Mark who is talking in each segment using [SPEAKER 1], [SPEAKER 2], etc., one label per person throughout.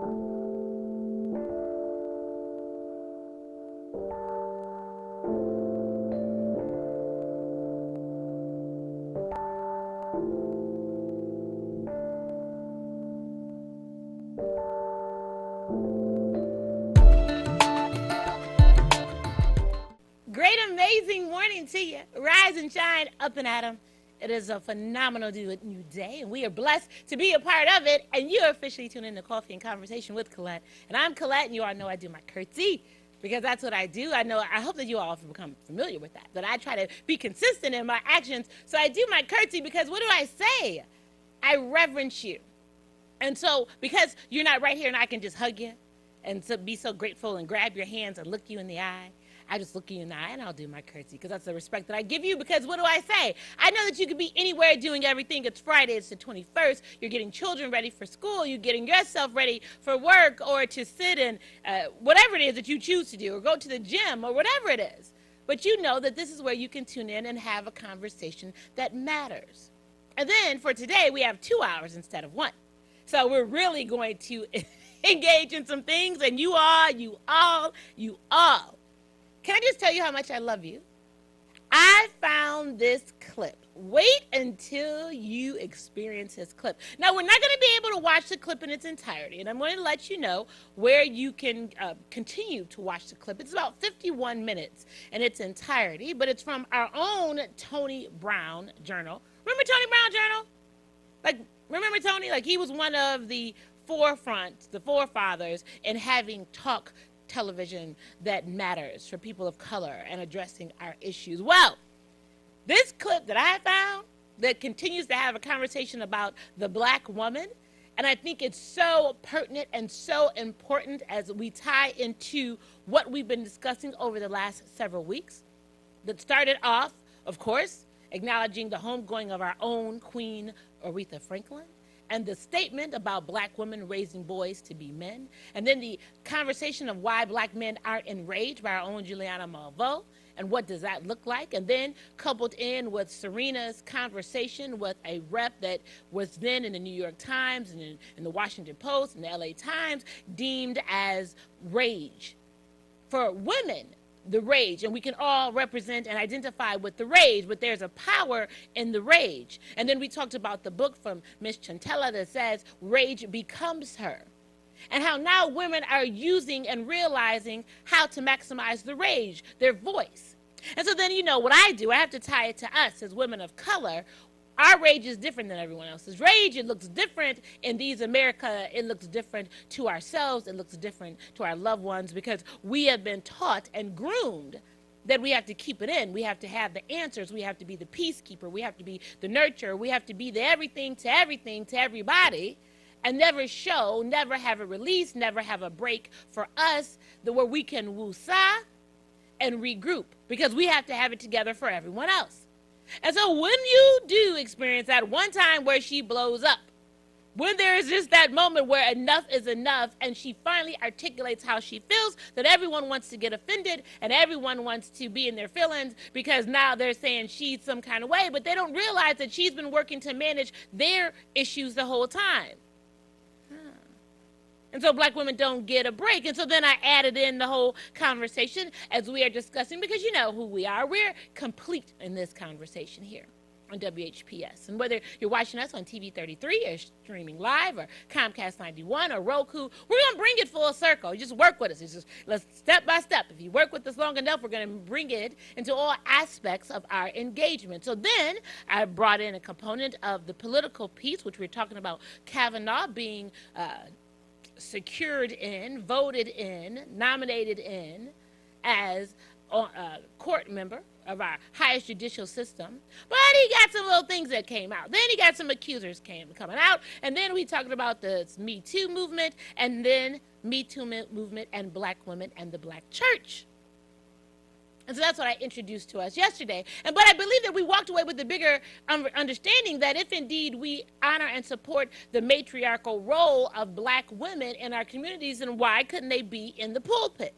[SPEAKER 1] Great, amazing morning to you. Rise and shine, up and at 'em. It is a phenomenal new day, and we are blessed to be a part of it. And you are officially tuned in to Coffee and Conversation with Collette. And I'm Collette, and you all know I do my curtsy because that's what I do. I hope that you all have become familiar with that. But I try to be consistent in my actions. So I do my curtsy because what do I say? I reverence you. And so, because you're not right here and I can just hug you and so be so grateful and grab your hands and look you in the eye, I just look you in the eye and I'll do my curtsy because that's the respect that I give you. Because what do I say? I know that you could be anywhere doing everything. It's Friday. It's the 21st. You're getting children ready for school. You're getting yourself ready for work or to sit in whatever it is that you choose to do or go to the gym or whatever it is. But you know that this is where you can tune in and have a conversation that matters. And then for today, we have 2 hours instead of 1. So we're really going to engage in some things. And you all. Can I just tell you how much I love you? I found this clip. Wait until you experience this clip. Now, we're not going to be able to watch the clip in its entirety, and I'm going to let you know where you can continue to watch the clip. It's about 51 minutes in its entirety, but it's from our own Tony Brown Journal. Remember Tony Brown Journal? Remember Tony? He was one of the forefathers in having talk television that matters for people of color and addressing our issues. Well, this clip that I found that continues to have a conversation about the black woman, and I think it's so pertinent and so important as we tie into what we've been discussing over the last several weeks, that started off, of course, acknowledging the homegoing of our own Queen Aretha Franklin, and the statement about black women raising boys to be men, and then the conversation of why black men aren't enraged by our own Juliana Malveaux, and what does that look like, and then coupled in with Serena's conversation with a rep that was then in the New York Times and in the Washington Post and the LA Times deemed as rage. For women, the rage, and we can all represent and identify with the rage, but there's a power in the rage. And then we talked about the book from Miss Chantella that says rage becomes her, and how now women are using and realizing how to maximize the rage, their voice. And so then, you know what I do, I have to tie it to us as women of color. Our rage is different than everyone else's rage. It looks different in these America. It looks different to ourselves. It looks different to our loved ones because we have been taught and groomed that we have to keep it in. We have to have the answers. We have to be the peacekeeper. We have to be the nurturer. We have to be the everything to everybody, and never show, never have a release, never have a break for us where we can woo-sa and regroup because we have to have it together for everyone else. And so when you do experience that one time where she blows up, when there is just that moment where enough is enough and she finally articulates how she feels, that everyone wants to get offended and everyone wants to be in their feelings because now they're saying she's some kind of way, but they don't realize that she's been working to manage their issues the whole time. And so black women don't get a break. And so then I added in the whole conversation as we are discussing, because you know who we are. We're complete in this conversation here on WHPS. And whether you're watching us on TV 33 or streaming live or Comcast 91 or Roku, we're going to bring it full circle. Just work with us. It's just let's step by step. If you work with us long enough, we're going to bring it into all aspects of our engagement. So then I brought in a component of the political piece, which we're talking about Kavanaugh being secured in, voted in, nominated in as a court member of our highest judicial system. But he got some little things that came out. Then he got some accusers coming out. And then we talked about the Me Too movement, and then Me Too movement and black women and the black church. And so that's what I introduced to us yesterday. But I believe that we walked away with the bigger understanding that if indeed we honor and support the matriarchal role of black women in our communities, then why couldn't they be in the pulpit?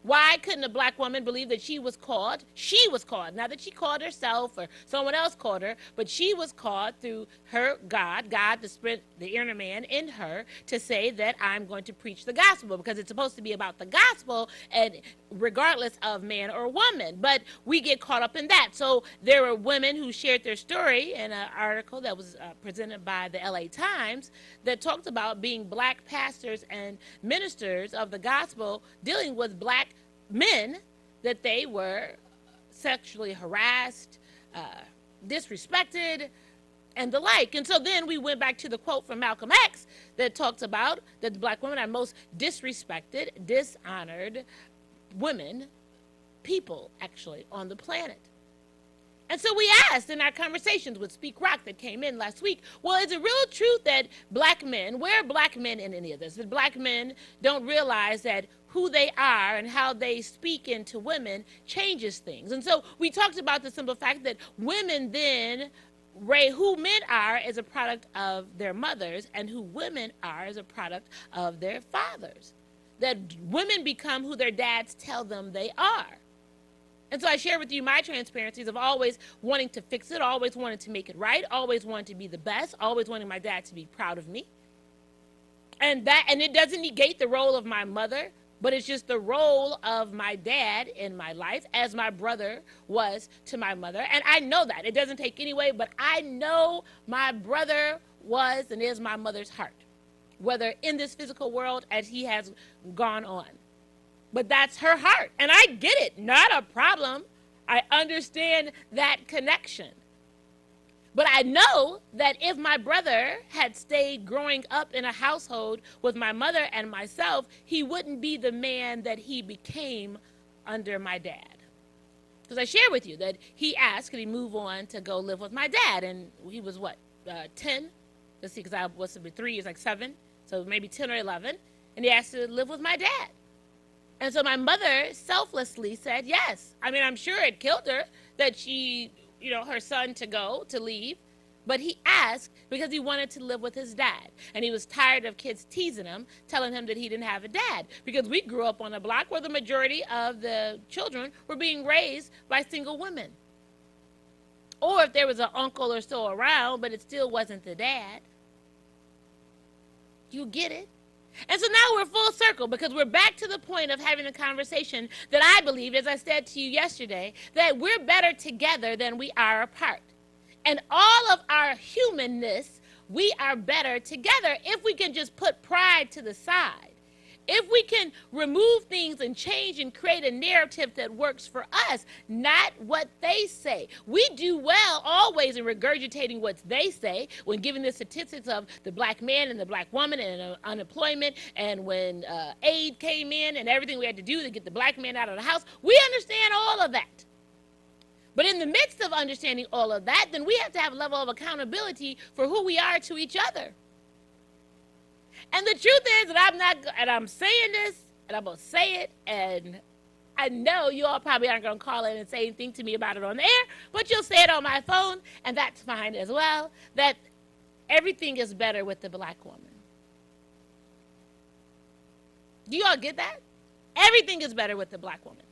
[SPEAKER 1] Why couldn't a black woman believe that she was called? She was called. Not that she called herself or someone else called her, but she was called through her God, the spirit, the inner man in her, to say that I'm going to preach the gospel, because it's supposed to be about the gospel, and regardless of man or woman. But we get caught up in that. So there were women who shared their story in an article that was presented by the LA Times that talked about being black pastors and ministers of the gospel dealing with black men, that they were sexually harassed, disrespected, and the like. And so then we went back to the quote from Malcolm X that talks about that the black women are most disrespected, dishonored women, people actually on the planet. And so we asked in our conversations with Speak Rock that came in last week, well, is it real truth that black men, where are black men in any of this? That black men don't realize that who they are and how they speak into women changes things. And so we talked about the simple fact that women then, who men are is a product of their mothers, and who women are is a product of their fathers. That women become who their dads tell them they are. And so I share with you my transparencies of always wanting to fix it, always wanting to make it right, always wanting to be the best, always wanting my dad to be proud of me. And it doesn't negate the role of my mother, but it's just the role of my dad in my life, as my brother was to my mother. And I know that. It doesn't take any way, but I know my brother was and is my mother's heart, whether in this physical world as he has gone on. But that's her heart. And I get it. Not a problem. I understand that connection. But I know that if my brother had stayed growing up in a household with my mother and myself, he wouldn't be the man that he became under my dad. Because I share with you that he asked, could he move on to go live with my dad? And he was what, 10? Let's see, because I was to be 3 years, like 7. So maybe 10 or 11. And he asked to live with my dad. And so my mother selflessly said yes. I mean, I'm sure it killed her that she, her son to leave. But he asked because he wanted to live with his dad. And he was tired of kids teasing him, telling him that he didn't have a dad. Because we grew up on a block where the majority of the children were being raised by single women. Or if there was an uncle or so around, but it still wasn't the dad. You get it? And so now we're full circle, because we're back to the point of having a conversation that I believe, as I said to you yesterday, that we're better together than we are apart. And all of our humanness, we are better together if we can just put pride to the side. If we can remove things and change and create a narrative that works for us, not what they say. We do well always in regurgitating what they say when giving the statistics of the black man and the black woman and unemployment, and when aid came in and everything we had to do to get the black man out of the house. We understand all of that. But in the midst of understanding all of that, then we have to have a level of accountability for who we are to each other. And the truth is that I'm saying this, and I'm going to say it, and I know you all probably aren't going to call in and say anything to me about it on the air, but you'll say it on my phone, and that's fine as well, that everything is better with the black woman. Do you all get that? Everything is better with the black woman.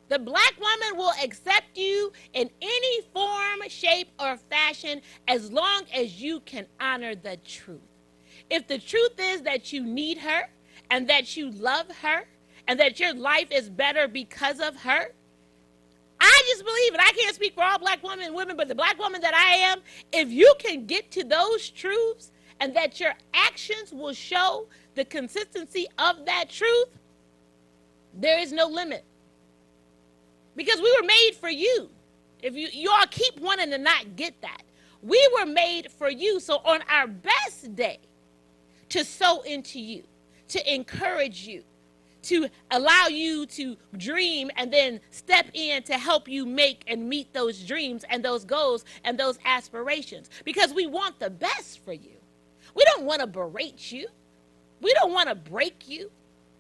[SPEAKER 1] The black woman will accept you in any form, shape, or fashion as long as you can honor the truth. If the truth is that you need her and that you love her and that your life is better because of her, I just believe it. I can't speak for all black women, but the black woman that I am, if you can get to those truths and that your actions will show the consistency of that truth, there is no limit. Because we were made for you. If you all keep wanting to not get that. We were made for you. So on our best day, to sow into you, to encourage you, to allow you to dream and then step in to help you make and meet those dreams and those goals and those aspirations. Because we want the best for you. We don't want to berate you. We don't want to break you.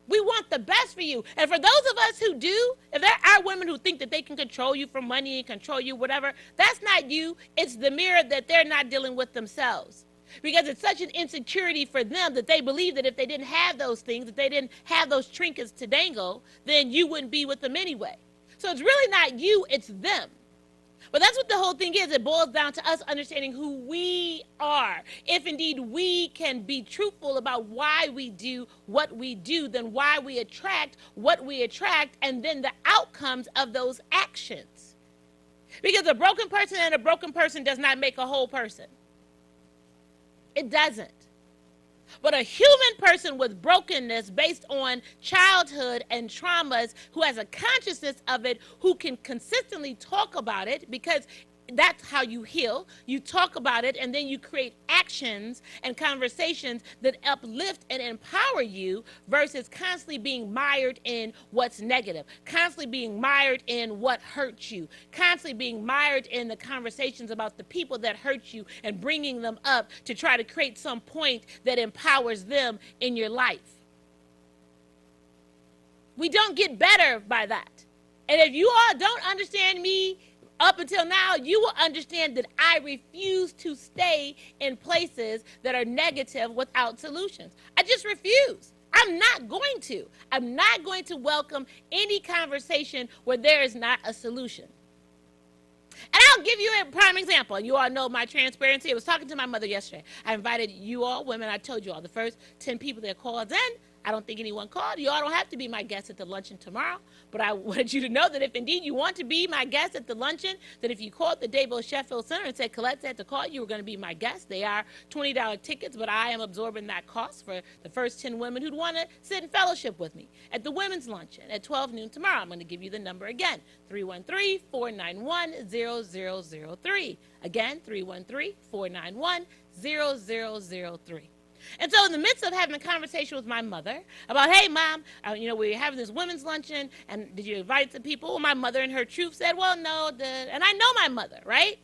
[SPEAKER 1] We want the best for you. And for those of us who do, if there are women who think that they can control you for money and control you, whatever, that's not you. It's the mirror that they're not dealing with themselves. because it's such an insecurity for them that they believe that if they didn't have those things, if they didn't have those trinkets to dangle, then you wouldn't be with them anyway. So it's really not you, it's them. But that's what the whole thing is. It boils down to us understanding who we are. If indeed we can be truthful about why we do what we do, then why we attract what we attract, and then the outcomes of those actions. Because a broken person and a broken person does not make a whole person. It doesn't. But a human person with brokenness based on childhood and traumas, who has a consciousness of it, who can consistently talk about it, because that's how you heal. You talk about it, and then you create actions and conversations that uplift and empower you, versus constantly being mired in what's negative, constantly being mired in what hurts you, constantly being mired in the conversations about the people that hurt you and bringing them up to try to create some point that empowers them in your life. We don't get better by that. And if you all don't understand me up until now, you will understand that I refuse to stay in places that are negative without solutions. I just refuse. I'm not going to. I'm not going to welcome any conversation where there is not a solution. And I'll give you a prime example. You all know my transparency. I was talking to my mother yesterday. I invited you all, women, I told you all, the first 10 people that called in. I don't think anyone called. You all don't have to be my guest at the luncheon tomorrow, but I wanted you to know that if indeed you want to be my guest at the luncheon, that if you called the Dabo Sheffield Center and said Collette said to call, you were going to be my guest. They are $20 tickets, but I am absorbing that cost for the first 10 women who'd want to sit in fellowship with me at the women's luncheon at 12 noon tomorrow. I'm going to give you the number again, 313-491-0003. Again, 313-491-0003. And so in the midst of having a conversation with my mother about, hey, Mom, we're having this women's luncheon, and did you invite some people? Well, my mother in her truth said, well, no. And I know my mother, right?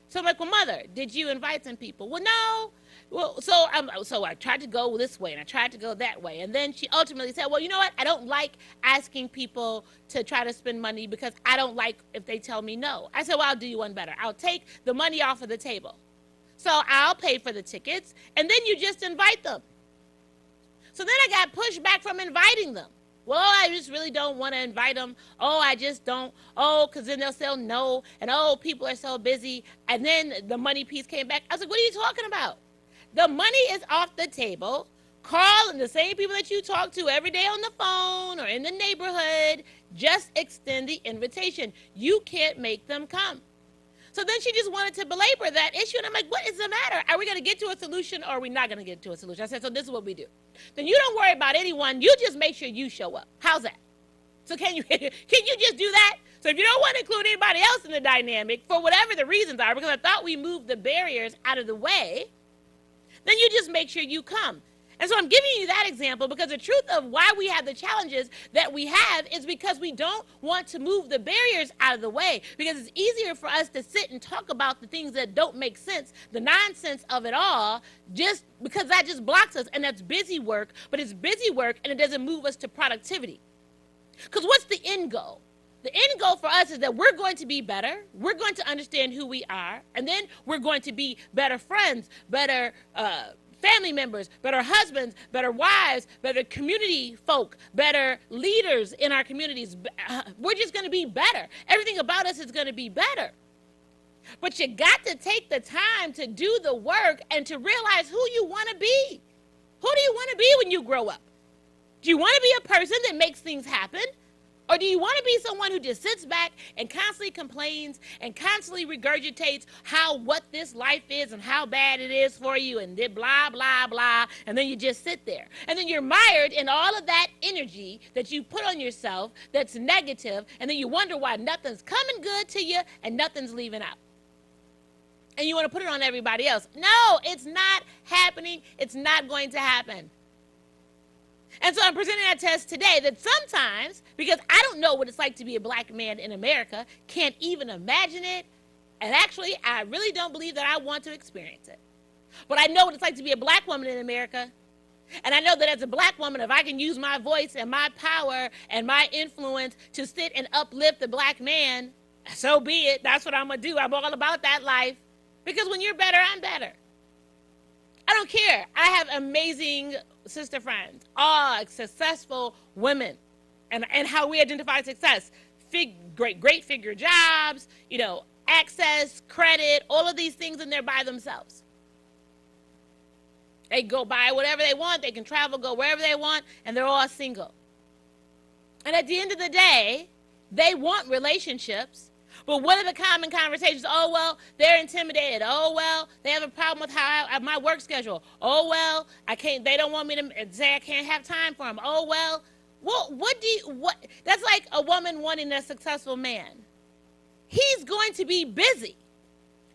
[SPEAKER 1] So I'm like, well, Mother, did you invite some people? Well, no. Well, so I tried to go this way, and I tried to go that way. And then she ultimately said, well, you know what? I don't like asking people to try to spend money because I don't like if they tell me no. I said, well, I'll do you one better. I'll take the money off of the table. So I'll pay for the tickets, and then you just invite them. So then I got pushed back from inviting them. Well, I just really don't want to invite them. Oh, I just don't. Oh, because then they'll say no. And oh, people are so busy. And then the money piece came back. I was like, what are you talking about? The money is off the table. Call and the same people that you talk to every day on the phone or in the neighborhood, just extend the invitation. You can't make them come. So then she just wanted to belabor that issue. And I'm like, what is the matter? Are we going to get to a solution or are we not going to get to a solution? I said, so this is what we do. Then you don't worry about anyone. You just make sure you show up. How's that? So can you just do that? So if you don't want to include anybody else in the dynamic, for whatever the reasons are, because I thought we moved the barriers out of the way, then you just make sure you come. And so I'm giving you that example because the truth of why we have the challenges that we have is because we don't want to move the barriers out of the way, because it's easier for us to sit and talk about the things that don't make sense, the nonsense of it all, just because that just blocks us. And that's busy work, but it's busy work and it doesn't move us to productivity. Because what's the end goal? The end goal for us is that we're going to be better. We're going to understand who we are. And then we're going to be better friends, better family members, better husbands, better wives, better community folk, better leaders in our communities. We're just going to be better. Everything about us is going to be better. But you got to take the time to do the work and to realize who you want to be. Who do you want to be when you grow up? Do you want to be a person that makes things happen? Or do you want to be someone who just sits back and constantly complains and constantly regurgitates what this life is and how bad it is for you and blah, blah, blah, and then you just sit there. And then you're mired in all of that energy that you put on yourself that's negative, and then you wonder why nothing's coming good to you and nothing's leaving out. And you want to put it on everybody else. No, it's not happening. It's not going to happen. And so I'm presenting that test today that sometimes, because I don't know what it's like to be a black man in America, can't even imagine it, and actually I really don't believe that I want to experience it. But I know what it's like to be a black woman in America, and I know that as a black woman, if I can use my voice and my power and my influence to sit and uplift the black man, so be it. That's what I'm going to do. I'm all about that life, because when you're better, I'm better. I don't care. I have amazing sister friends, all successful women, and how we identify success. Great figure jobs, you know, access, credit, all of these things, and they're by themselves. They go buy whatever they want. They can travel, go wherever they want, and they're all single. And at the end of the day, they want relationships. But what are the common conversations? Oh, well, they're intimidated. Oh, well, they have a problem with my work schedule. Oh, well, they don't want me to say I can't have time for them. Oh, well, that's like a woman wanting a successful man. He's going to be busy.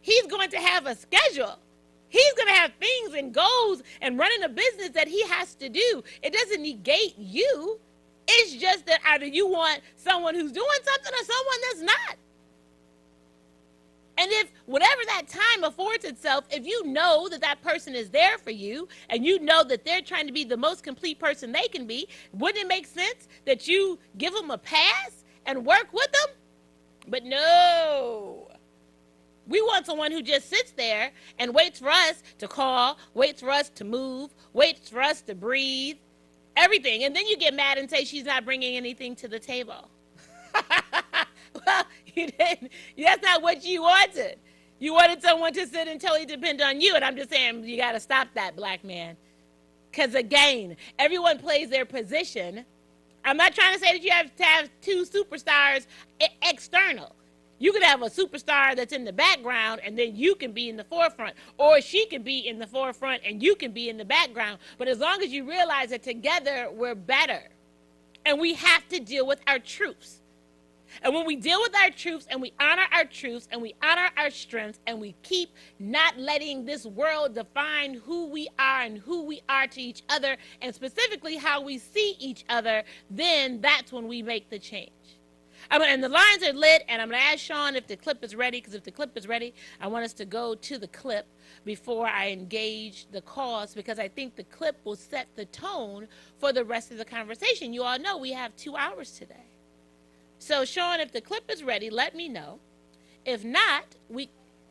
[SPEAKER 1] He's going to have a schedule. He's going to have things and goals and running a business that he has to do. It doesn't negate you. It's just that either you want someone who's doing something or someone that's not. And if whatever that time affords itself, if you know that that person is there for you and you know that they're trying to be the most complete person they can be, wouldn't it make sense that you give them a pass and work with them? But no. We want someone who just sits there and waits for us to call, waits for us to move, waits for us to breathe, everything. And then you get mad and say she's not bringing anything to the table. Well, you didn't. That's not what you wanted. You wanted someone to sit and totally depend on you. And I'm just saying, you got to stop that, black man. Because again, everyone plays their position. I'm not trying to say that you have to have two superstars external. You could have a superstar that's in the background and then you can be in the forefront. Or she can be in the forefront and you can be in the background. But as long as you realize that together we're better. And we have to deal with our truths. And when we deal with our truths and we honor our truths and we honor our strengths and we keep not letting this world define who we are and who we are to each other and specifically how we see each other, then that's when we make the change. And the lines are lit, and I'm going to ask Sean if the clip is ready, because if the clip is ready, I want us to go to the clip before I engage the cause, because I think the clip will set the tone for the rest of the conversation. You all know we have 2 hours today. So, Sean, if the clip is ready, let me know. If not,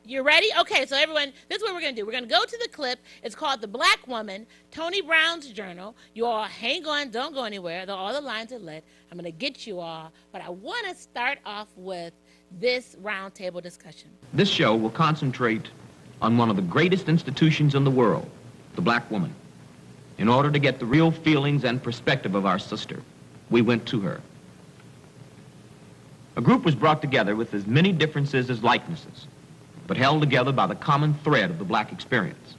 [SPEAKER 1] you're ready? Okay, so everyone, this is what we're going to do. We're going to go to the clip. It's called The Black Woman, Tony Brown's Journal. You all hang on. Don't go anywhere. All the lines are lit. I'm going to get you all. But I want to start off with this roundtable discussion.
[SPEAKER 2] This show will concentrate on one of the greatest institutions in the world, the black woman. In order to get the real feelings and perspective of our sister, we went to her. A group was brought together with as many differences as likenesses, but held together by the common thread of the black experience.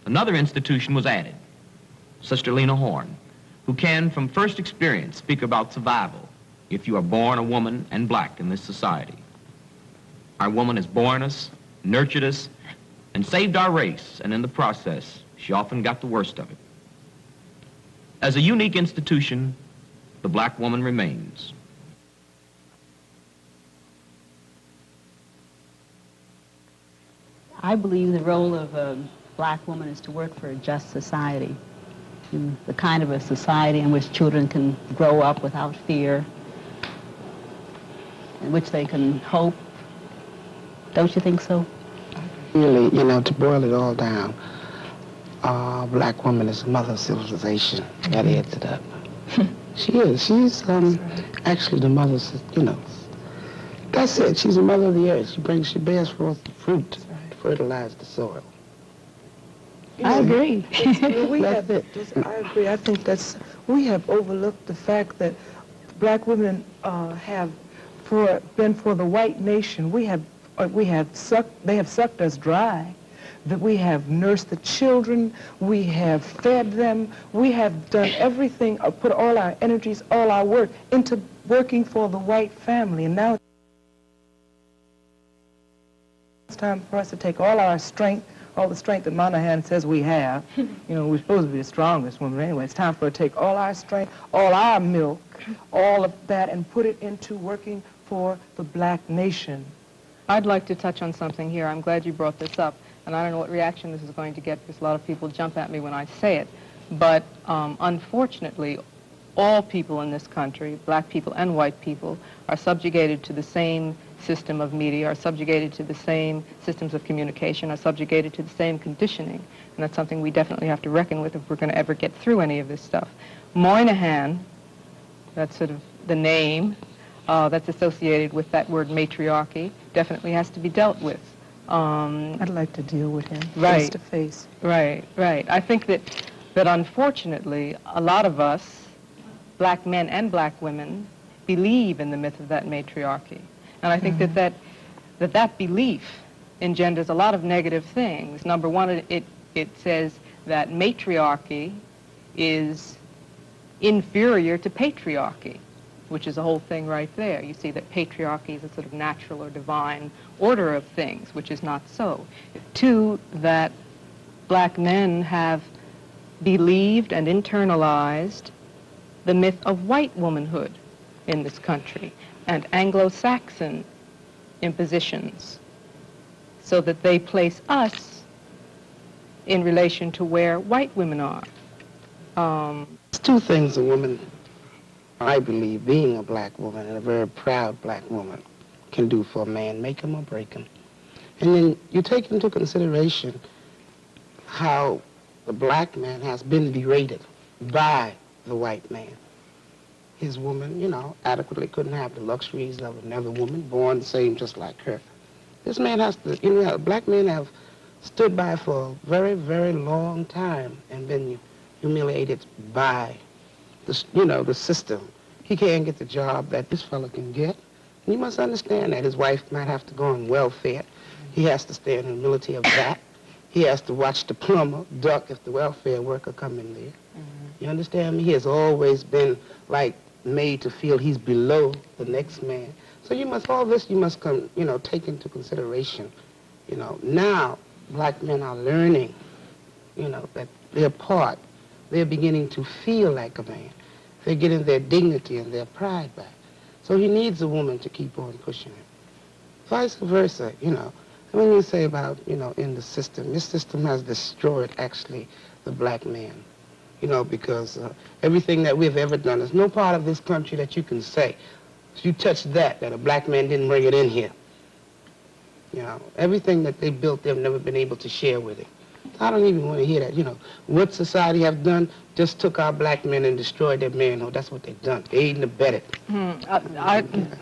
[SPEAKER 2] Another institution was added, Sister Lena Horne, who can, from first experience, speak about survival if you are born a woman and black in this society. Our woman has borne us, nurtured us, and saved our race, and in the process, she often got the worst of it. As a unique institution, the black woman remains.
[SPEAKER 3] I believe the role of a black woman is to work for a just society, the kind of a society in which children can grow up without fear, in which they can hope. Don't you think so?
[SPEAKER 4] Really, to boil it all down, black woman is the mother of civilization. That adds it up. She is. She's actually the mother, That's it. She's the mother of the earth. She bears forth the fruit. Fertilize the soil.
[SPEAKER 3] I agree.
[SPEAKER 5] I agree. I think we have overlooked the fact that black women have been for the white nation. They have sucked us dry. That we have nursed the children, we have fed them, we have done everything, put all our energies, all our work into working for the white family, and now it's time for us to take all our strength, all the strength that Monahan says we have. We're supposed to be the strongest women anyway. It's time for us to take all our strength, all our milk, all of that, and put it into working for the black nation.
[SPEAKER 6] I'd like to touch on something here. I'm glad you brought this up, and I don't know what reaction this is going to get because a lot of people jump at me when I say it. But unfortunately, all people in this country, black people and white people, are subjugated to the same system of media, are subjugated to the same systems of communication, are subjugated to the same conditioning. And that's something we definitely have to reckon with if we're going to ever get through any of this stuff. Moynihan, that's sort of the name that's associated with that word matriarchy, definitely has to be dealt with.
[SPEAKER 5] I'd like to deal with him
[SPEAKER 6] Right.
[SPEAKER 5] face to face.
[SPEAKER 6] Right, right. I think that unfortunately, a lot of us, black men and black women, believe in the myth of that matriarchy. And I think that belief engenders a lot of negative things. Number one, it says that matriarchy is inferior to patriarchy, which is a whole thing right there. You see that patriarchy is a sort of natural or divine order of things, which is not so. Two, that black men have believed and internalized the myth of white womanhood in this country and Anglo-Saxon impositions, so that they place us in relation to where white women are.
[SPEAKER 4] There's two things a woman, I believe, being a black woman and a very proud black woman, can do for a man, make him or break him. And then you take into consideration how the black man has been berated by the white man. His woman, you know, adequately couldn't have the luxuries of another woman, born the same just like her. This man has to, you know, black men have stood by for a very, very long time and been humiliated by the, you know, the system. He can't get the job that this fella can get. And you must understand that his wife might have to go on welfare. He has to stay in the humility of that. He has to watch the plumber duck if the welfare worker come in there. You understand me? He has always been like made to feel he's below the next man. So you must, all this you must come, you know, take into consideration. You know, now black men are learning, you know, that they're part. They're beginning to feel like a man. They're getting their dignity and their pride back. So he needs a woman to keep on pushing him. Vice versa, you know. And when you say about, you know, in the system, this system has destroyed, actually, the black man. You know, because everything that we've ever done, there's no part of this country that you can say, if you touch that a black man didn't bring it in here. You know, everything that they built, they've never been able to share with it. I don't even want to hear that. You know, what society have done just took our black men and destroyed their manhood. That's what they've done. They aided and abetted.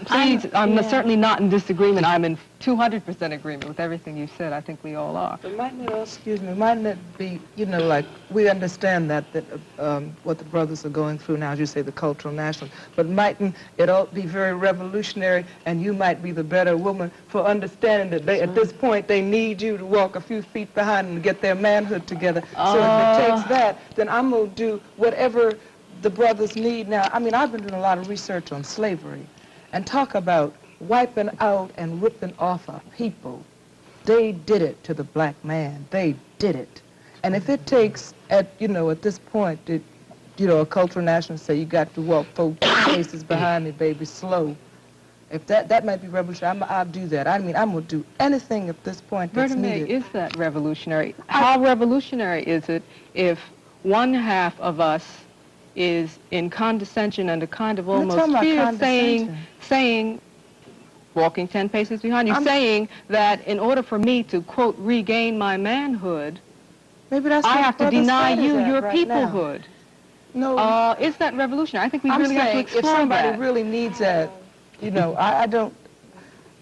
[SPEAKER 6] Please, I'm certainly not in disagreement. I'm in 200% agreement with everything you said. I think we all are.
[SPEAKER 5] But mightn't it, excuse me, mightn't it be, you know, like, we understand that what the brothers are going through now, as you say, the cultural national, but mightn't it all be very revolutionary, and you might be the better woman for understanding that they, at this point, they need you to walk a few feet behind them to get their manhood together. So if it takes that, then I'm going to do whatever the brothers need now. I mean, I've been doing a lot of research on slavery and talk about wiping out and ripping off our people. They did it to the black man. They did it. And if it takes, at this point, a cultural nationalist say, you got to walk 4 paces behind me, baby, slow. If that might be revolutionary, I'll do that. I mean, I'm going to do anything at this point that's needed.
[SPEAKER 6] Is that revolutionary? How revolutionary is it if one half of us is in condescension and a kind of almost fear, saying, walking 10 paces behind you, saying that in order for me to, quote, regain my manhood,
[SPEAKER 5] maybe that's
[SPEAKER 6] I have to deny you your
[SPEAKER 5] right
[SPEAKER 6] peoplehood.
[SPEAKER 5] No.
[SPEAKER 6] Is that revolutionary? I think we
[SPEAKER 5] I'm
[SPEAKER 6] really have to
[SPEAKER 5] saying
[SPEAKER 6] explore
[SPEAKER 5] if somebody
[SPEAKER 6] that.
[SPEAKER 5] really needs that, I don't.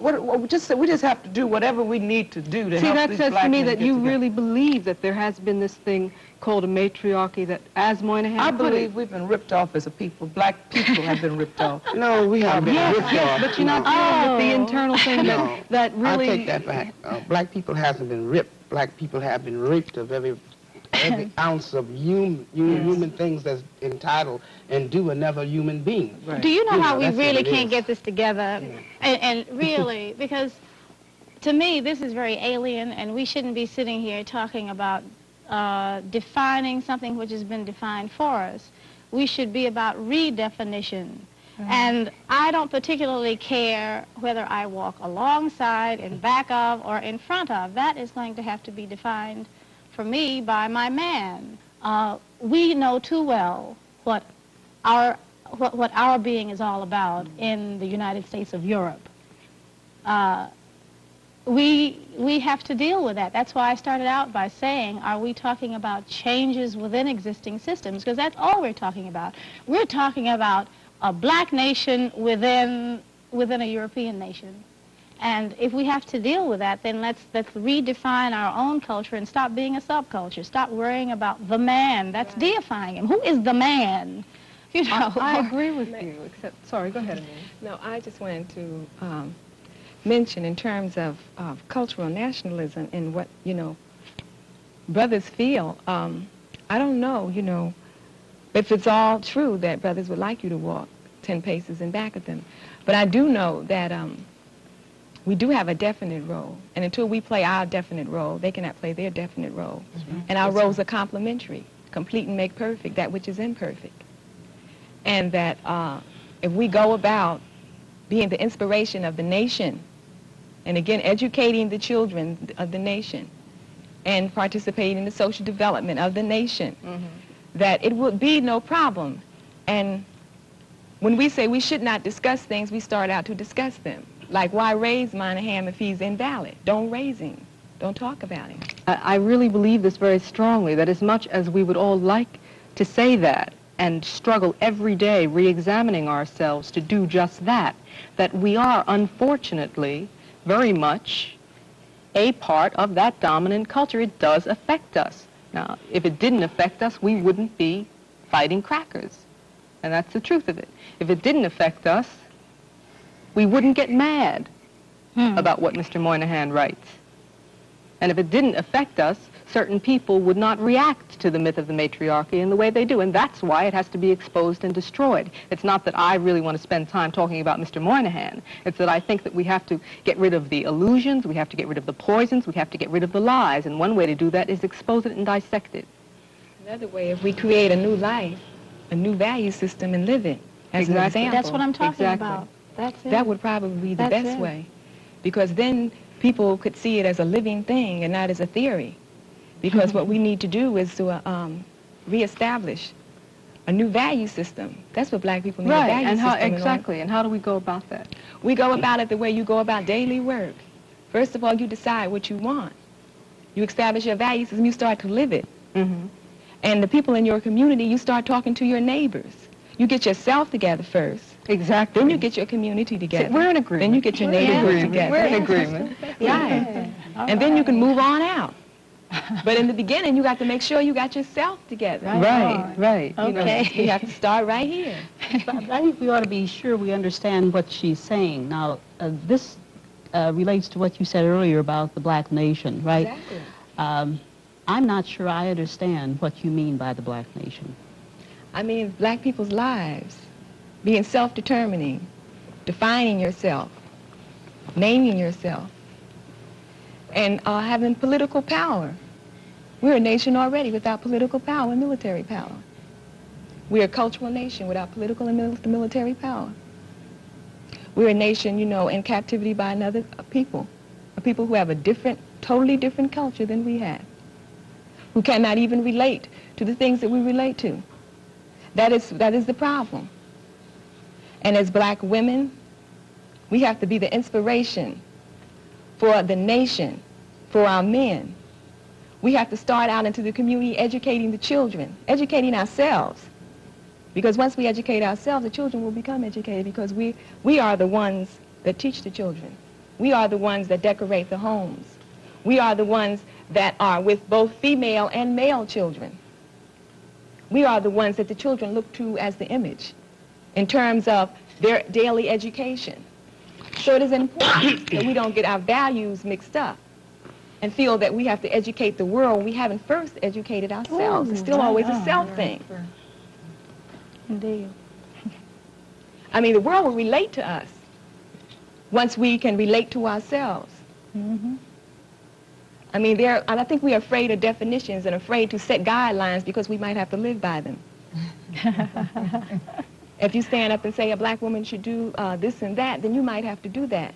[SPEAKER 5] We just have to do whatever we need to do to help
[SPEAKER 6] that
[SPEAKER 5] these
[SPEAKER 6] says
[SPEAKER 5] black
[SPEAKER 6] to me
[SPEAKER 5] men
[SPEAKER 6] that
[SPEAKER 5] get
[SPEAKER 6] you
[SPEAKER 5] together.
[SPEAKER 6] really believe that there has been this thing called a matriarchy that, as Moynihan
[SPEAKER 5] I
[SPEAKER 6] put
[SPEAKER 5] believe
[SPEAKER 6] it,
[SPEAKER 5] we've been ripped off as a people. Black people have been ripped off.
[SPEAKER 4] No, we haven't been ripped off.
[SPEAKER 6] but you're not dealing with the internal thing
[SPEAKER 4] No,
[SPEAKER 6] that really...
[SPEAKER 4] I take that back. Black people hasn't been ripped. Black people have been raped of every ounce of human things that's entitled and due another human being.
[SPEAKER 5] Right.
[SPEAKER 7] Do you know how we
[SPEAKER 4] that's what
[SPEAKER 7] really
[SPEAKER 4] it
[SPEAKER 7] can't
[SPEAKER 4] is.
[SPEAKER 7] get this together? And really, because to me, this is very alien, and we shouldn't be sitting here talking about defining something which has been defined for us. We should be about redefinition. And I don't particularly care whether I walk alongside, in back of, or in front of. That is going to have to be defined for me by my man. We know too well what our being is all about in the United States of Europe. we have to deal with that. That's why I started out by saying, are we talking about changes within existing systems? Because that's all we're talking about. We're talking about a black nation within a European nation. And if we have to deal with that, then let's redefine our own culture and stop being a subculture. Stop worrying about the man. That's deifying him. Who is the man? You know.
[SPEAKER 6] I agree with you, except, sorry, go ahead, Amelia.
[SPEAKER 8] No, I just wanted to mention in terms of cultural nationalism and what, you know, brothers feel. I don't know, you know, if it's all true that brothers would like you to walk 10 paces in back of them. But I do know that we do have a definite role. And until we play our definite role, they cannot play their definite role. And our roles are complementary, complete and make perfect, that which is imperfect. And that if we go about being the inspiration of the nation, and again, educating the children of the nation, and participating in the social development of the nation, that it would be no problem. And when we say we should not discuss things, we start out to discuss them. Like, why raise Moynihan if he's invalid? Don't raise him. Don't talk about him.
[SPEAKER 6] I really believe this very strongly, that as much as we would all like to say that and struggle every day re-examining ourselves to do just that, that we are, unfortunately, very much a part of that dominant culture. It does affect us. Now, if it didn't affect us, we wouldn't be fighting crackers. And that's the truth of it. If it didn't affect us, we wouldn't get mad about what Mr. Moynihan writes. And if it didn't affect us, certain people would not react to the myth of the matriarchy in the way they do. And that's why it has to be exposed and destroyed. It's not that I really want to spend time talking about Mr. Moynihan. It's that I think that we have to get rid of the illusions, we have to get rid of the poisons, we have to get rid of the lies. And one way to do that is expose it and dissect it.
[SPEAKER 8] Another way, if we create a new life, a new value system, and live it as an example.
[SPEAKER 7] That's what I'm talking about. That's it.
[SPEAKER 8] That would probably be the
[SPEAKER 7] That's
[SPEAKER 8] best
[SPEAKER 7] it.
[SPEAKER 8] way. Because then people could see it as a living thing and not as a theory. Because what we need to do is to reestablish a new value system. That's what black people need, a value
[SPEAKER 6] and
[SPEAKER 8] system.
[SPEAKER 6] exactly, and how do we go about that?
[SPEAKER 8] We go about it the way you go about daily work. First of all, you decide what you want. You establish your value system, you start to live it. And the people in your community, you start talking to your neighbors. You get yourself together first.
[SPEAKER 6] Exactly.
[SPEAKER 8] Then you get your community together.
[SPEAKER 6] See, we're in agreement.
[SPEAKER 8] Then you get your neighborhood together.
[SPEAKER 6] We're in agreement.
[SPEAKER 8] Right. And then you can move on out. But in the beginning, you got to make sure you got yourself together.
[SPEAKER 6] Right.
[SPEAKER 8] You know, you have to start right here.
[SPEAKER 3] I think we ought to be sure we understand what she's saying. Now, this relates to what you said earlier about the black nation, right?
[SPEAKER 8] Exactly.
[SPEAKER 3] I'm not sure I understand what you mean by the black nation.
[SPEAKER 8] I mean, black people's lives, being self-determining, defining yourself, naming yourself, and having political power. We're a nation already without political power and military power. We're a cultural nation without political and military power. We're a nation, you know, in captivity by another people, a people who have a different, totally different culture than we have, who cannot even relate to the things that we relate to. That is the problem. And as black women, we have to be the inspiration for the nation, for our men. We have to start out into the community educating the children, educating ourselves. Because once we educate ourselves, the children will become educated, because we are the ones that teach the children. We are the ones that decorate the homes. We are the ones that are with both female and male children. We are the ones that the children look to as the image in terms of their daily education. So it is important that we don't get our values mixed up and feel that we have to educate the world. We haven't first educated ourselves. It's still always a self thing.
[SPEAKER 7] Indeed.
[SPEAKER 8] I mean, the world will relate to us once we can relate to ourselves. I mean, I think we're afraid of definitions and afraid to set guidelines because we might have to live by them. If you stand up and say a black woman should do this and that, then you might have to do that.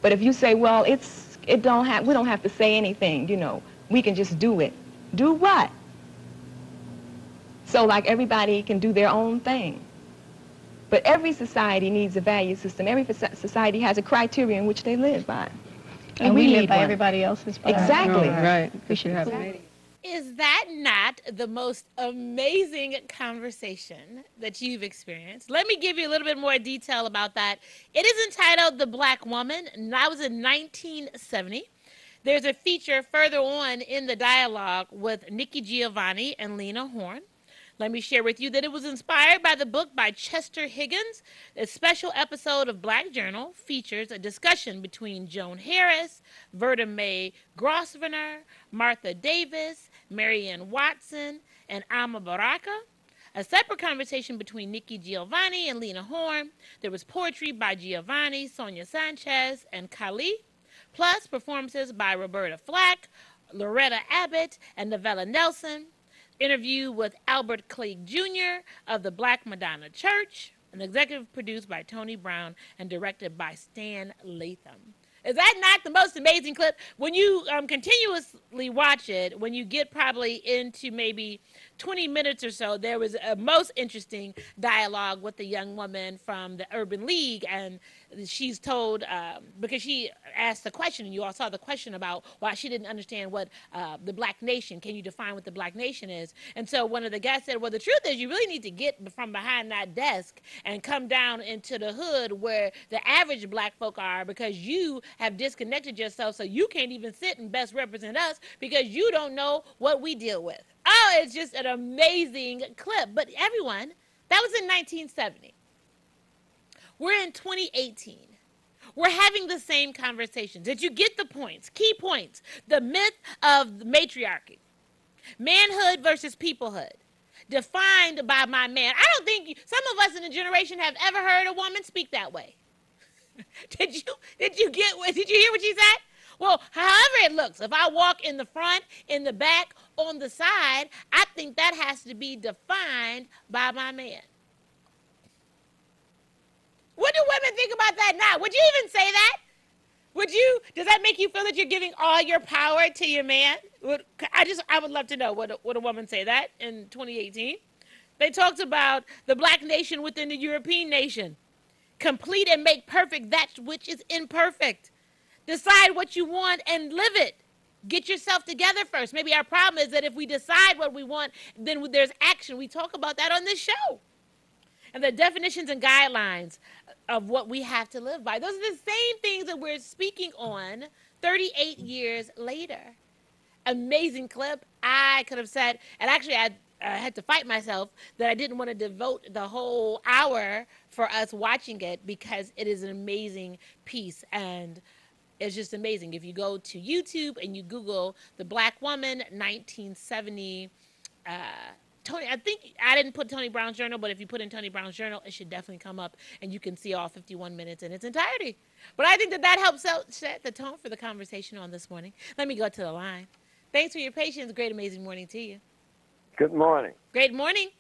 [SPEAKER 8] But if you say, well, we don't have to say anything, you know, we can just do it. Do what? So like everybody can do their own thing. But every society needs a value system. Every society has a criteria in which they live by.
[SPEAKER 7] And we live
[SPEAKER 8] need
[SPEAKER 7] by
[SPEAKER 8] one.
[SPEAKER 7] everybody else's by.
[SPEAKER 8] Exactly.
[SPEAKER 6] Right.
[SPEAKER 7] We should have
[SPEAKER 1] Is that not the most amazing conversation that you've experienced? Let me give you a little bit more detail about that. It is entitled The Black Woman, and that was in 1970. There's a feature further on in the dialogue with Nikki Giovanni and Lena Horne. Let me share with you that it was inspired by the book by Chester Higgins. A special episode of Black Journal features a discussion between Joan Harris, Verda Mae Grosvenor, Martha Davis, Marianne Watson, and Alma Baraka. A separate conversation between Nikki Giovanni and Lena Horne. There was poetry by Giovanni, Sonia Sanchez, and Kali, plus performances by Roberta Flack, Loretta Abbott, and Novella Nelson. Interview with Albert Clegg Jr. of the Black Madonna Church, and executive produced by Tony Brown and directed by Stan Latham. Is that not the most amazing clip? When you continuously watch it, when you get probably into maybe 20 minutes or so, there was a most interesting dialogue with the young woman from the Urban League, and she's told, because she asked the question, and you all saw the question about why she didn't understand what the Black Nation, can you define what the Black Nation is? And so one of the guys said, well, the truth is you really need to get from behind that desk and come down into the hood where the average Black folk are, because you have disconnected yourself, so you can't even sit and best represent us because you don't know what we deal with. Oh, it's just an amazing clip. But everyone, that was in 1970. We're in 2018. We're having the same conversations. Did you get the points? Key points. The myth of matriarchy. Manhood versus peoplehood. Defined by my man. I don't think some of us in the generation have ever heard a woman speak that way. Did you hear what she said? Well, however it looks, if I walk in the front, in the back, on the side, I think that has to be defined by my man. What do women think about that now? Would you even say that? Does that make you feel that you're giving all your power to your man? I would love to know what a woman say that in 2018. They talked about the Black nation within the European nation. Complete and make perfect that which is imperfect. Decide what you want and live it. Get yourself together first. Maybe our problem is that if we decide what we want, then there's action. We talk about that on this show. And the definitions and guidelines of what we have to live by. Those are the same things that we're speaking on 38 years later. Amazing clip. I could have said, and actually I had to fight myself that I didn't want to devote the whole hour for us watching it, because it is an amazing piece, and it's just amazing. If you go to YouTube and you Google The Black Woman 1970, Tony, I think I didn't put Tony Brown's Journal, but if you put in Tony Brown's Journal, it should definitely come up, and you can see all 51 minutes in its entirety. But I think that helps set the tone for the conversation on this morning. Let me go to the line. Thanks for your patience. Great, amazing morning to you.
[SPEAKER 9] Good morning.
[SPEAKER 1] Great morning.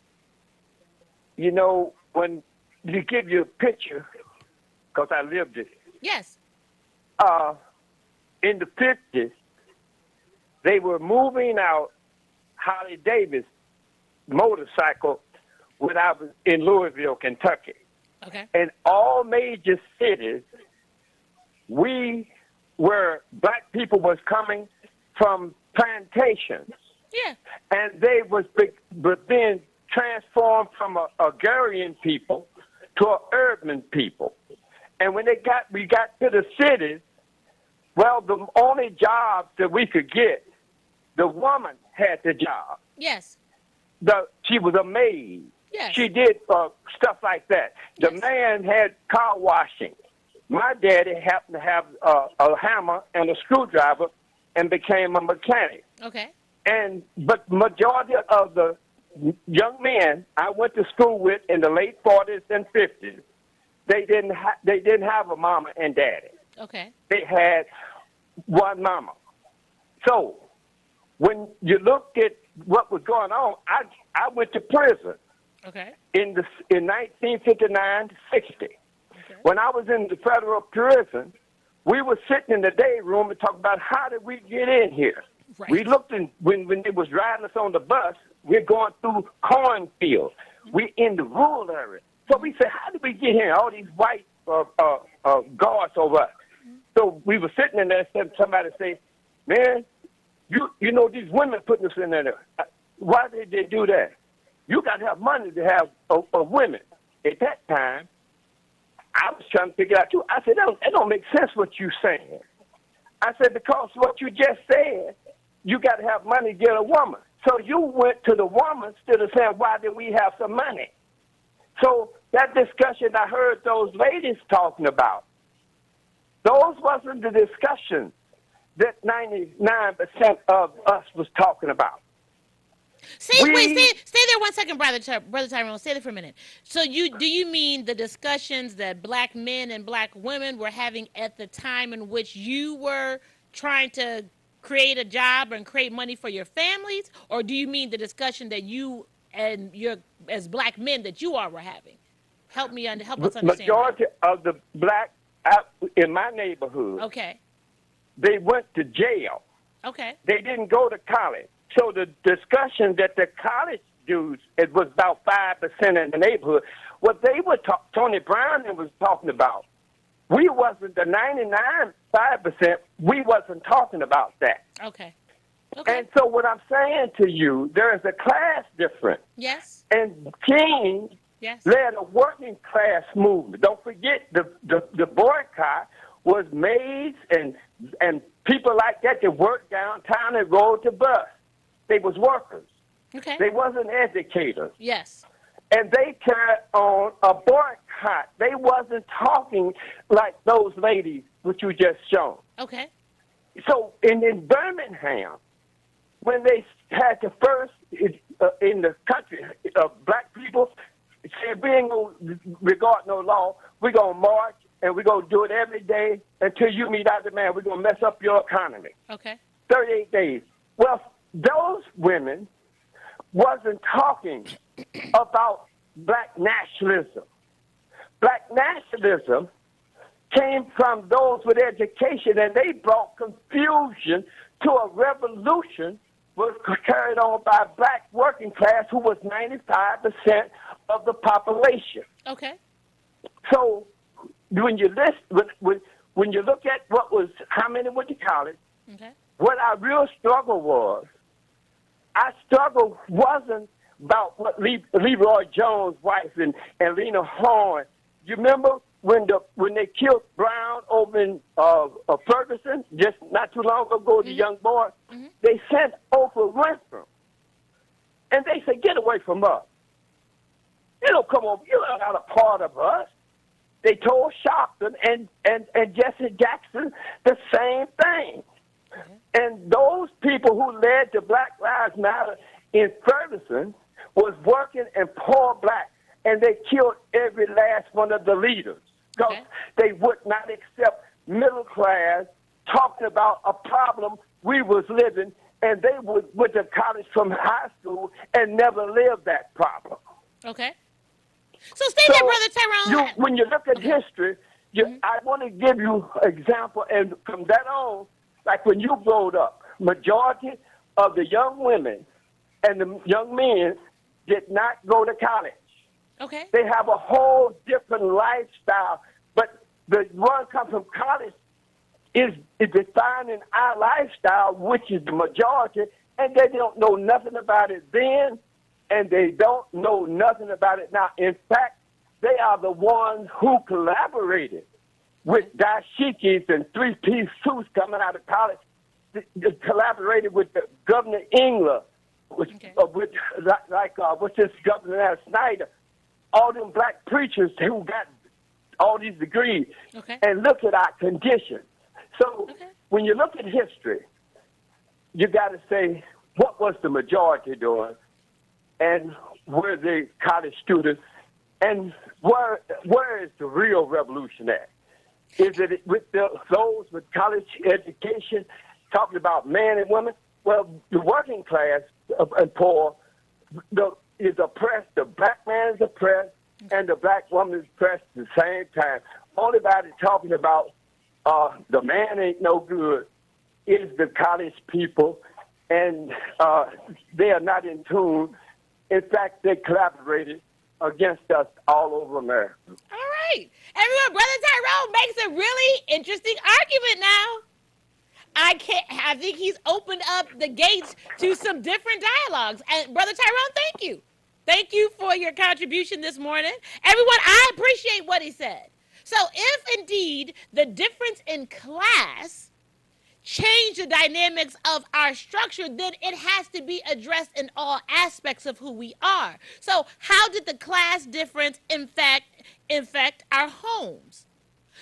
[SPEAKER 9] You know, when you give you a picture, because I lived it.
[SPEAKER 1] Yes.
[SPEAKER 9] In the 50s, they were moving out Harley Davis motorcycle when I was in Louisville, Kentucky.
[SPEAKER 1] Okay.
[SPEAKER 9] In all major cities, black people was coming from plantations.
[SPEAKER 1] Yeah.
[SPEAKER 9] And they was being transformed from a agrarian people to an urban people. And when we got to the cities, well, the only jobs that we could get, the woman had the job.
[SPEAKER 1] Yes.
[SPEAKER 9] She was a maid.
[SPEAKER 1] Yes.
[SPEAKER 9] She did stuff like that. The
[SPEAKER 1] Yes.
[SPEAKER 9] man had car washing. My daddy happened to have a hammer and a screwdriver and became a mechanic.
[SPEAKER 1] Okay.
[SPEAKER 9] But majority of the young men I went to school with in the late 40s and 50s, they didn't have a mama and daddy.
[SPEAKER 1] Okay.
[SPEAKER 9] They had one mama. So when you looked at what was going on, I went to prison.
[SPEAKER 1] Okay.
[SPEAKER 9] In 1959 to 60.
[SPEAKER 1] Okay.
[SPEAKER 9] When I was in the federal prison, we were sitting in the day room and talking about how did we get in here.
[SPEAKER 1] Right.
[SPEAKER 9] We looked when they was riding us on the bus, we're going through cornfields. We in the rural area. So we said, how did we get here? All these white guards over us. So we were sitting in there, and somebody say, man, you know these women putting us in there. Why did they do that? You got to have money to have women. At that time, I was trying to figure out, too. I said, that don't make sense what you're saying. I said, because what you just said, you got to have money to get a woman. So you went to the woman instead of saying, why did we have some money? So that discussion I heard those ladies talking about, those wasn't the discussion that 99% of us was talking about.
[SPEAKER 1] Stay there 1 second, Brother Tyrone. Stay there for a minute. So do you mean the discussions that black men and black women were having at the time in which you were trying to create a job and create money for your families, or do you mean the discussion that you and your as black men that you all were having? Help us understand.
[SPEAKER 9] Majority of the black out in my neighborhood,
[SPEAKER 1] okay,
[SPEAKER 9] they went to jail.
[SPEAKER 1] Okay.
[SPEAKER 9] They didn't go to college. So the discussion that the college dudes, it was about 5% in the neighborhood. What they were Tony Brown was talking about, we wasn't the 5%. We wasn't talking about that.
[SPEAKER 1] Okay.
[SPEAKER 9] And so what I'm saying to you, there is a class difference.
[SPEAKER 1] Yes.
[SPEAKER 9] And King led a working class movement. Don't forget the boycott was maids and people like that that worked downtown and rode the bus. They was workers.
[SPEAKER 1] Okay.
[SPEAKER 9] They wasn't educators.
[SPEAKER 1] Yes.
[SPEAKER 9] And they carried on a boycott. They wasn't talking like those ladies which you just shown.
[SPEAKER 1] Okay.
[SPEAKER 9] So in Birmingham, when they had the first in the country black people said we ain't gonna regard no law, we're gonna march and we're gonna do it every day until you meet out the man. We're gonna mess up your economy.
[SPEAKER 1] Okay.
[SPEAKER 9] 38 days. Well, those women wasn't talking about black nationalism. Black nationalism came from those with education, and they brought confusion to a revolution was carried on by black working class, who was 95% of the population.
[SPEAKER 1] Okay.
[SPEAKER 9] So when you when you look at how many went to college,
[SPEAKER 1] okay,
[SPEAKER 9] what our real struggle was, our struggle wasn't about what Leroy Jones' wife and Lena Horne. You remember when they killed Brown over in Ferguson just not too long ago, the young boy? Mm-hmm. They sent Oprah Winfrey, and they said, "Get away from us. You don't come over. You're not a part of us." They told Sharpton and Jesse Jackson the same thing. And those people who led to Black Lives Matter in Ferguson was working and poor black, and they killed every last one of the leaders because they would not accept middle class talking about a problem we was living, and they went to college from high school and never lived that problem.
[SPEAKER 1] Okay. So stay there, Brother Tyrone.
[SPEAKER 9] When you look at history, I want to give you an example, and from that on, like when you growed up, majority of the young women and the young men did not go to college.
[SPEAKER 1] Okay.
[SPEAKER 9] They have a whole different lifestyle, but the one comes from college is defining our lifestyle, which is the majority, and they don't know nothing about it then, and they don't know nothing about it now. In fact, they are the ones who collaborated with dashikis and three-piece suits coming out of college. They collaborated with the Governor Engler, what's this Governor Snyder, all them black preachers who got all these degrees.
[SPEAKER 1] Okay.
[SPEAKER 9] And look at our conditions. So when you look at history, you got to say, what was the majority doing? And where the college students, and where is the real revolution at? Is it with those with college education talking about man and woman? Well, the working class and poor is oppressed. The black man is oppressed, and the black woman is oppressed at the same time. Only body talking about the man ain't no good is the college people, and they are not in tune. In fact, they collaborated against us all over America.
[SPEAKER 1] All right. Everyone, Brother Tyrone makes a really interesting argument now. I think he's opened up the gates to some different dialogues. And Brother Tyrone, thank you. Thank you for your contribution this morning. Everyone, I appreciate what he said. So if indeed the difference in class change the dynamics of our structure, then it has to be addressed in all aspects of who we are. So how did the class difference infect our homes?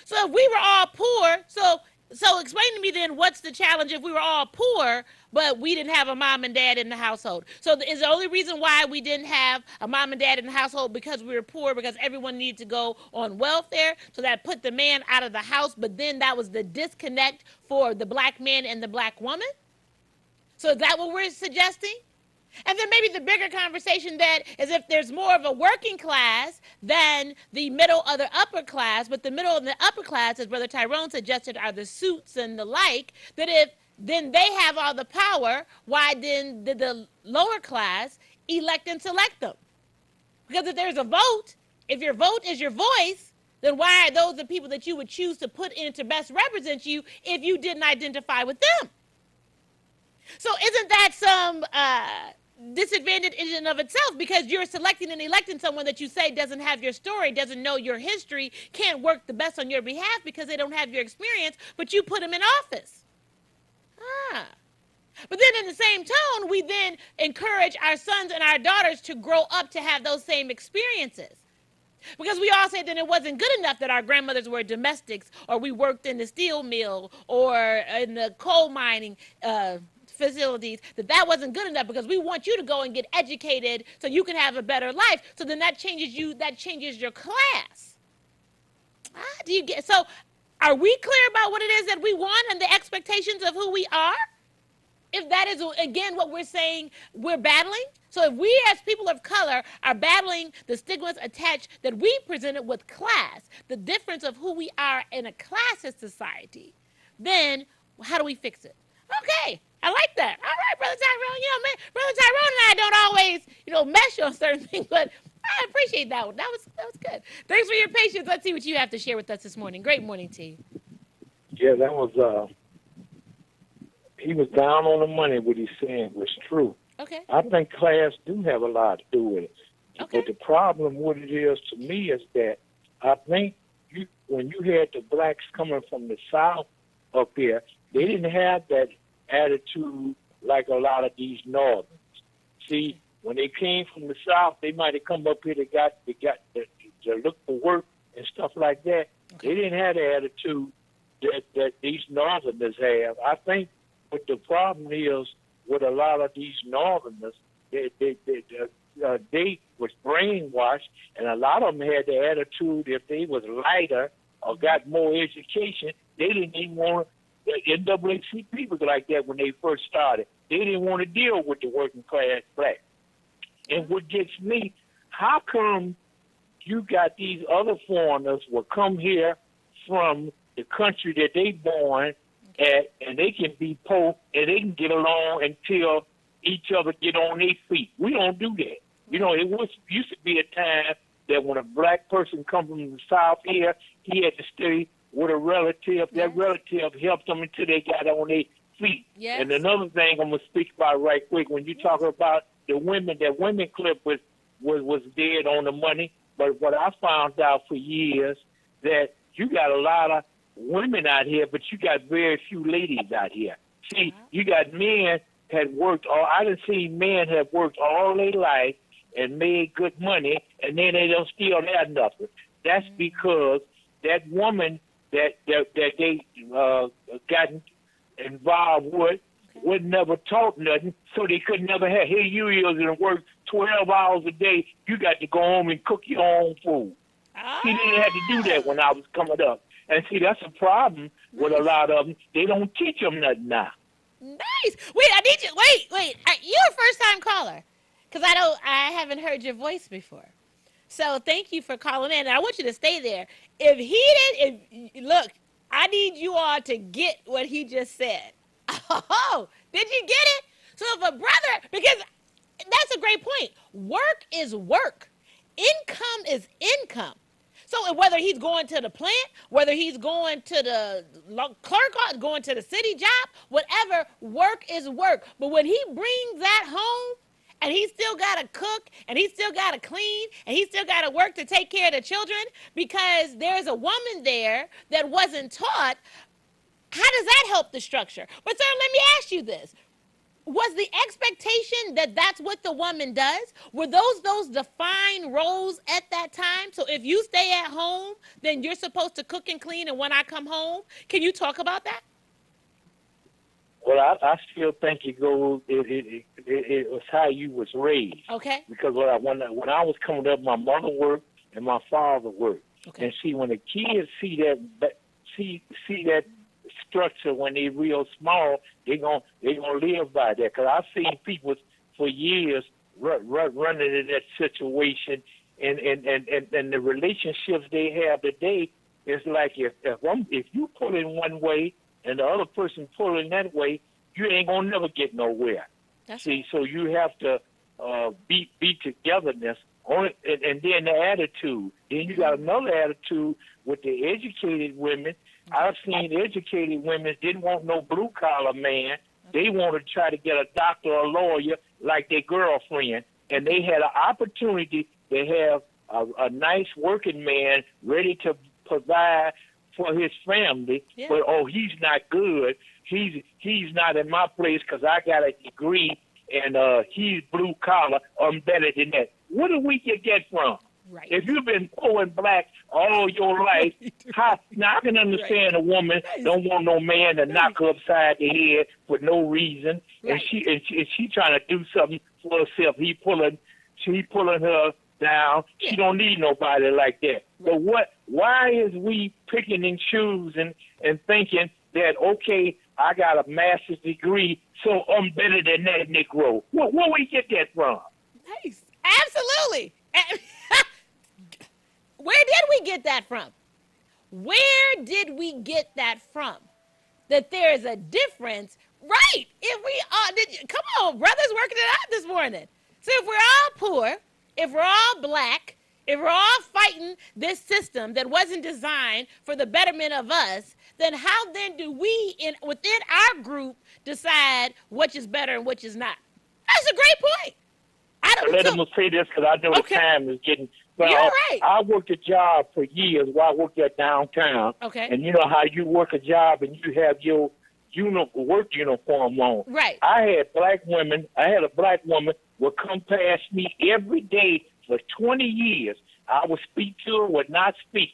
[SPEAKER 1] So if we were all poor, so explain to me then what's the challenge if we were all poor, but we didn't have a mom and dad in the household? So is the only reason why we didn't have a mom and dad in the household because we were poor, because everyone needed to go on welfare? So that put the man out of the house, but then that was the disconnect for the black man and the black woman? So is that what we're suggesting? And then maybe the bigger conversation that is if there's more of a working class than the middle or the upper class, but the middle and the upper class, as Brother Tyrone suggested, are the suits and the like, that if then they have all the power, why then did the lower class elect and select them? Because if there's a vote, if your vote is your voice, then why are those the people that you would choose to put in to best represent you if you didn't identify with them? So isn't that some disadvantage in and of itself, because you're selecting and electing someone that you say doesn't have your story, doesn't know your history, can't work the best on your behalf because they don't have your experience, but you put them in office. But then in the same tone, we then encourage our sons and our daughters to grow up to have those same experiences. Because we all said that it wasn't good enough that our grandmothers were domestics, or we worked in the steel mill or in the coal mining facilities, that wasn't good enough, because we want you to go and get educated so you can have a better life. So then that changes you, that changes your class. Do you get? So are we clear about what it is that we want and the expectations of who we are? If that is, again, what we're saying we're battling. So if we as people of color are battling the stigmas attached that we presented with class, the difference of who we are in a classist society, then how do we fix it? Okay, I like that. All right, Brother Tyrone. You know, man, Brother Tyrone and I don't always, mesh on certain things, but I appreciate that one. That was good. Thanks for your patience. Let's see what you have to share with us this morning. Great morning to you.
[SPEAKER 10] Yeah, that was, he was down on the money. What he's saying was true.
[SPEAKER 1] Okay.
[SPEAKER 10] I think class do have a lot to do with it.
[SPEAKER 1] Okay.
[SPEAKER 10] But the problem, what it is to me, is that I think when you had the blacks coming from the South up here, they didn't have that attitude like a lot of these Northerns. See, when they came from the South, they might have come up here they got to look for work and stuff like that. Okay. They didn't have the attitude that these Northerners have. I think what the problem is with a lot of these Northerners, they was brainwashed, and a lot of them had the attitude if they was lighter or got more education, they didn't even want NAACP was like that when they first started. They didn't want to deal with the working class black. And what gets me, how come you got these other foreigners will come here from the country that they born at, and they can be poor and they can get along until each other get on their feet? We don't do that. It used to be a time that when a black person come from the South here, he had to stay with a relative. That relative helped them until they got on their feet. Yes. And another thing I'm going to speak about right quick, when you talk about the women, that women clip was dead on the money. But what I found out for years, that you got a lot of women out here, but you got very few ladies out here. See, you got men had worked, I done seen men have worked all their life and made good money, and then they don't still have nothing. That's because that woman that they got involved with was never taught nothing, so they could never have. Here you is and work 12 hours a day. You got to go home and cook your own food. He didn't have to do that when I was coming up. And see, that's a problem with a lot of them. They don't teach them nothing now.
[SPEAKER 1] Nice. Wait, I need you. Wait. You're a first-time caller, because I haven't heard your voice before. So thank you for calling in. And I want you to stay there. Look, I need you all to get what he just said. Oh, did you get it? So if a brother, because that's a great point. Work is work. income is income. So whether he's going to the plant, whether he's going to the clerk, going to the city job, whatever, work is work. But when he brings that home, and he still got to cook, and he still got to clean, and he still got to work to take care of the children because there's a woman there that wasn't taught, how does that help the structure? But sir, let me ask you this. Was the expectation that that's what the woman does? Were those defined roles at that time? So if you stay at home, then you're supposed to cook and clean, and when I come home, can you talk about that?
[SPEAKER 10] Well, I still think it goes. It was how you was raised.
[SPEAKER 1] Okay.
[SPEAKER 10] Because when I was coming up, my mother worked and my father worked.
[SPEAKER 1] Okay.
[SPEAKER 10] And see, when the kids see that structure when they real small, they gonna live by that. Because I've seen people for years running in that situation, and the relationships they have today is like if you pull in one way and the other person pulling that way, you ain't gonna never get nowhere. See, so you have to be togetherness on it, and then the attitude. Then you got another attitude with the educated women. I've seen educated women didn't want no blue collar man. They wanted to try to get a doctor or a lawyer like their girlfriend, and they had an opportunity to have a nice working man ready to provide for his family, but he's not good. He's not in my place because I got a degree and he's blue collar. I'm better than that. Where do we get that from?
[SPEAKER 1] Right.
[SPEAKER 10] If you've been poor and black all your life, now I can understand a woman don't want no man to knock her upside the head for no reason, and she trying to do something for herself. She pulling her down. She don't need nobody like that. But why is we picking and choosing and thinking that, okay, I got a master's degree, so I'm better than that Negro? Where we get that from?
[SPEAKER 1] Nice. Absolutely. Where did we get that from? Where did we get that from? That there is a difference, right? If we are, come on, brothers, working it out this morning. So if we're all poor, if we're all black, if we're all fighting this system that wasn't designed for the betterment of us, then how then do we, within our group, decide which is better and which is not? That's a great point.
[SPEAKER 10] Let them say this because I know the time is getting. Well,
[SPEAKER 1] you're right.
[SPEAKER 10] I worked a job for years while I worked at downtown.
[SPEAKER 1] Okay.
[SPEAKER 10] And you know how you work a job and you have your work uniform on.
[SPEAKER 1] Right.
[SPEAKER 10] I had a black woman would come past me every day for 20 years. I would speak to her, would not speak.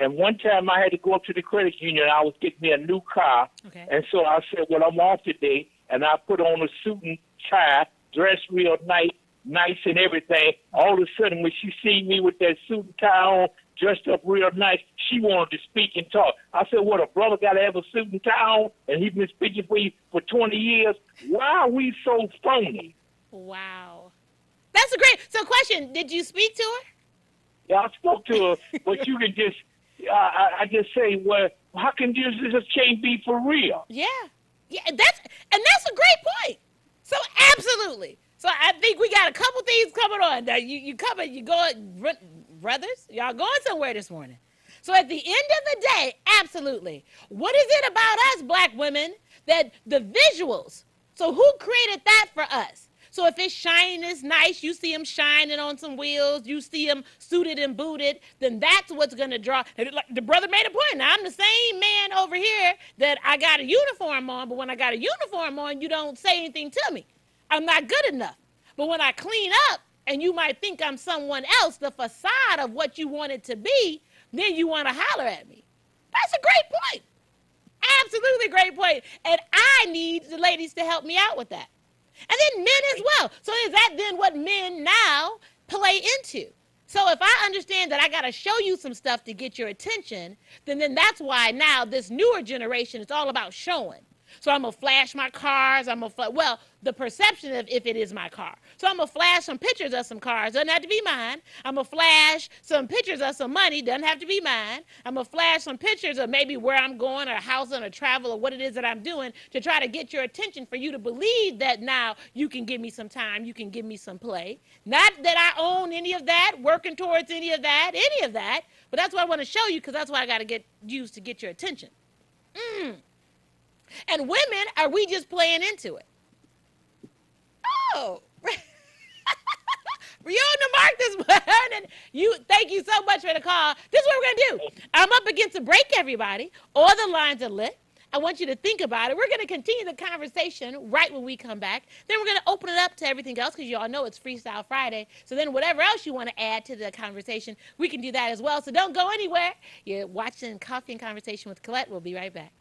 [SPEAKER 10] And one time I had to go up to the credit union. I was getting me a new car.
[SPEAKER 1] Okay.
[SPEAKER 10] And so I said, well, I'm off today. And I put on a suit and tie, dressed real nice and everything. All of a sudden, when she seen me with that suit and tie on, dressed up real nice, she wanted to speak and talk. I said, what, a brother got to have a suit and tie on, and he's been speaking for you for 20 years? Why are we so phony?
[SPEAKER 1] Wow. That's a great, so question, did you speak to her?
[SPEAKER 10] Yeah, I spoke to her, but you can just, I just say, well, how can this can't be for real?
[SPEAKER 1] Yeah. Yeah, that's a great point. So absolutely. So I think we got a couple things coming on. Now you going, brothers, y'all going somewhere this morning. So at the end of the day, absolutely. What is it about us black women that the visuals, so who created that for us? So if it's shining, it's nice, you see them shining on some wheels, you see them suited and booted, then that's what's going to draw. Like the brother made a point. Now, I'm the same man over here that I got a uniform on, but when I got a uniform on, you don't say anything to me. I'm not good enough. But when I clean up and you might think I'm someone else, the facade of what you want it to be, then you want to holler at me. That's a great point. Absolutely great point. And I need the ladies to help me out with that. And then men as well. So is that then what men now play into? So if I understand that I got to show you some stuff to get your attention, then that's why now this newer generation is all about showing. So I'm going to flash my cars. Well, the perception of if it is my car. So I'm going to flash some pictures of some cars. Doesn't have to be mine. I'm going to flash some pictures of some money. Doesn't have to be mine. I'm going to flash some pictures of maybe where I'm going or a house or a travel or what it is that I'm doing to try to get your attention for you to believe that now you can give me some time. You can give me some play. Not that I own any of that, working towards any of that. But that's what I want to show you because that's what I got to get used to get your attention. And women, are we just playing into it? Oh, you're on the mark this morning. Thank you so much for the call. This is what we're going to do. I'm up against a break, everybody. All the lines are lit. I want you to think about it. We're going to continue the conversation right when we come back. Then we're going to open it up to everything else because you all know it's Freestyle Friday. So then whatever else you want to add to the conversation, we can do that as well. So don't go anywhere. You're watching Coffee and Conversation with Collette. We'll be right back.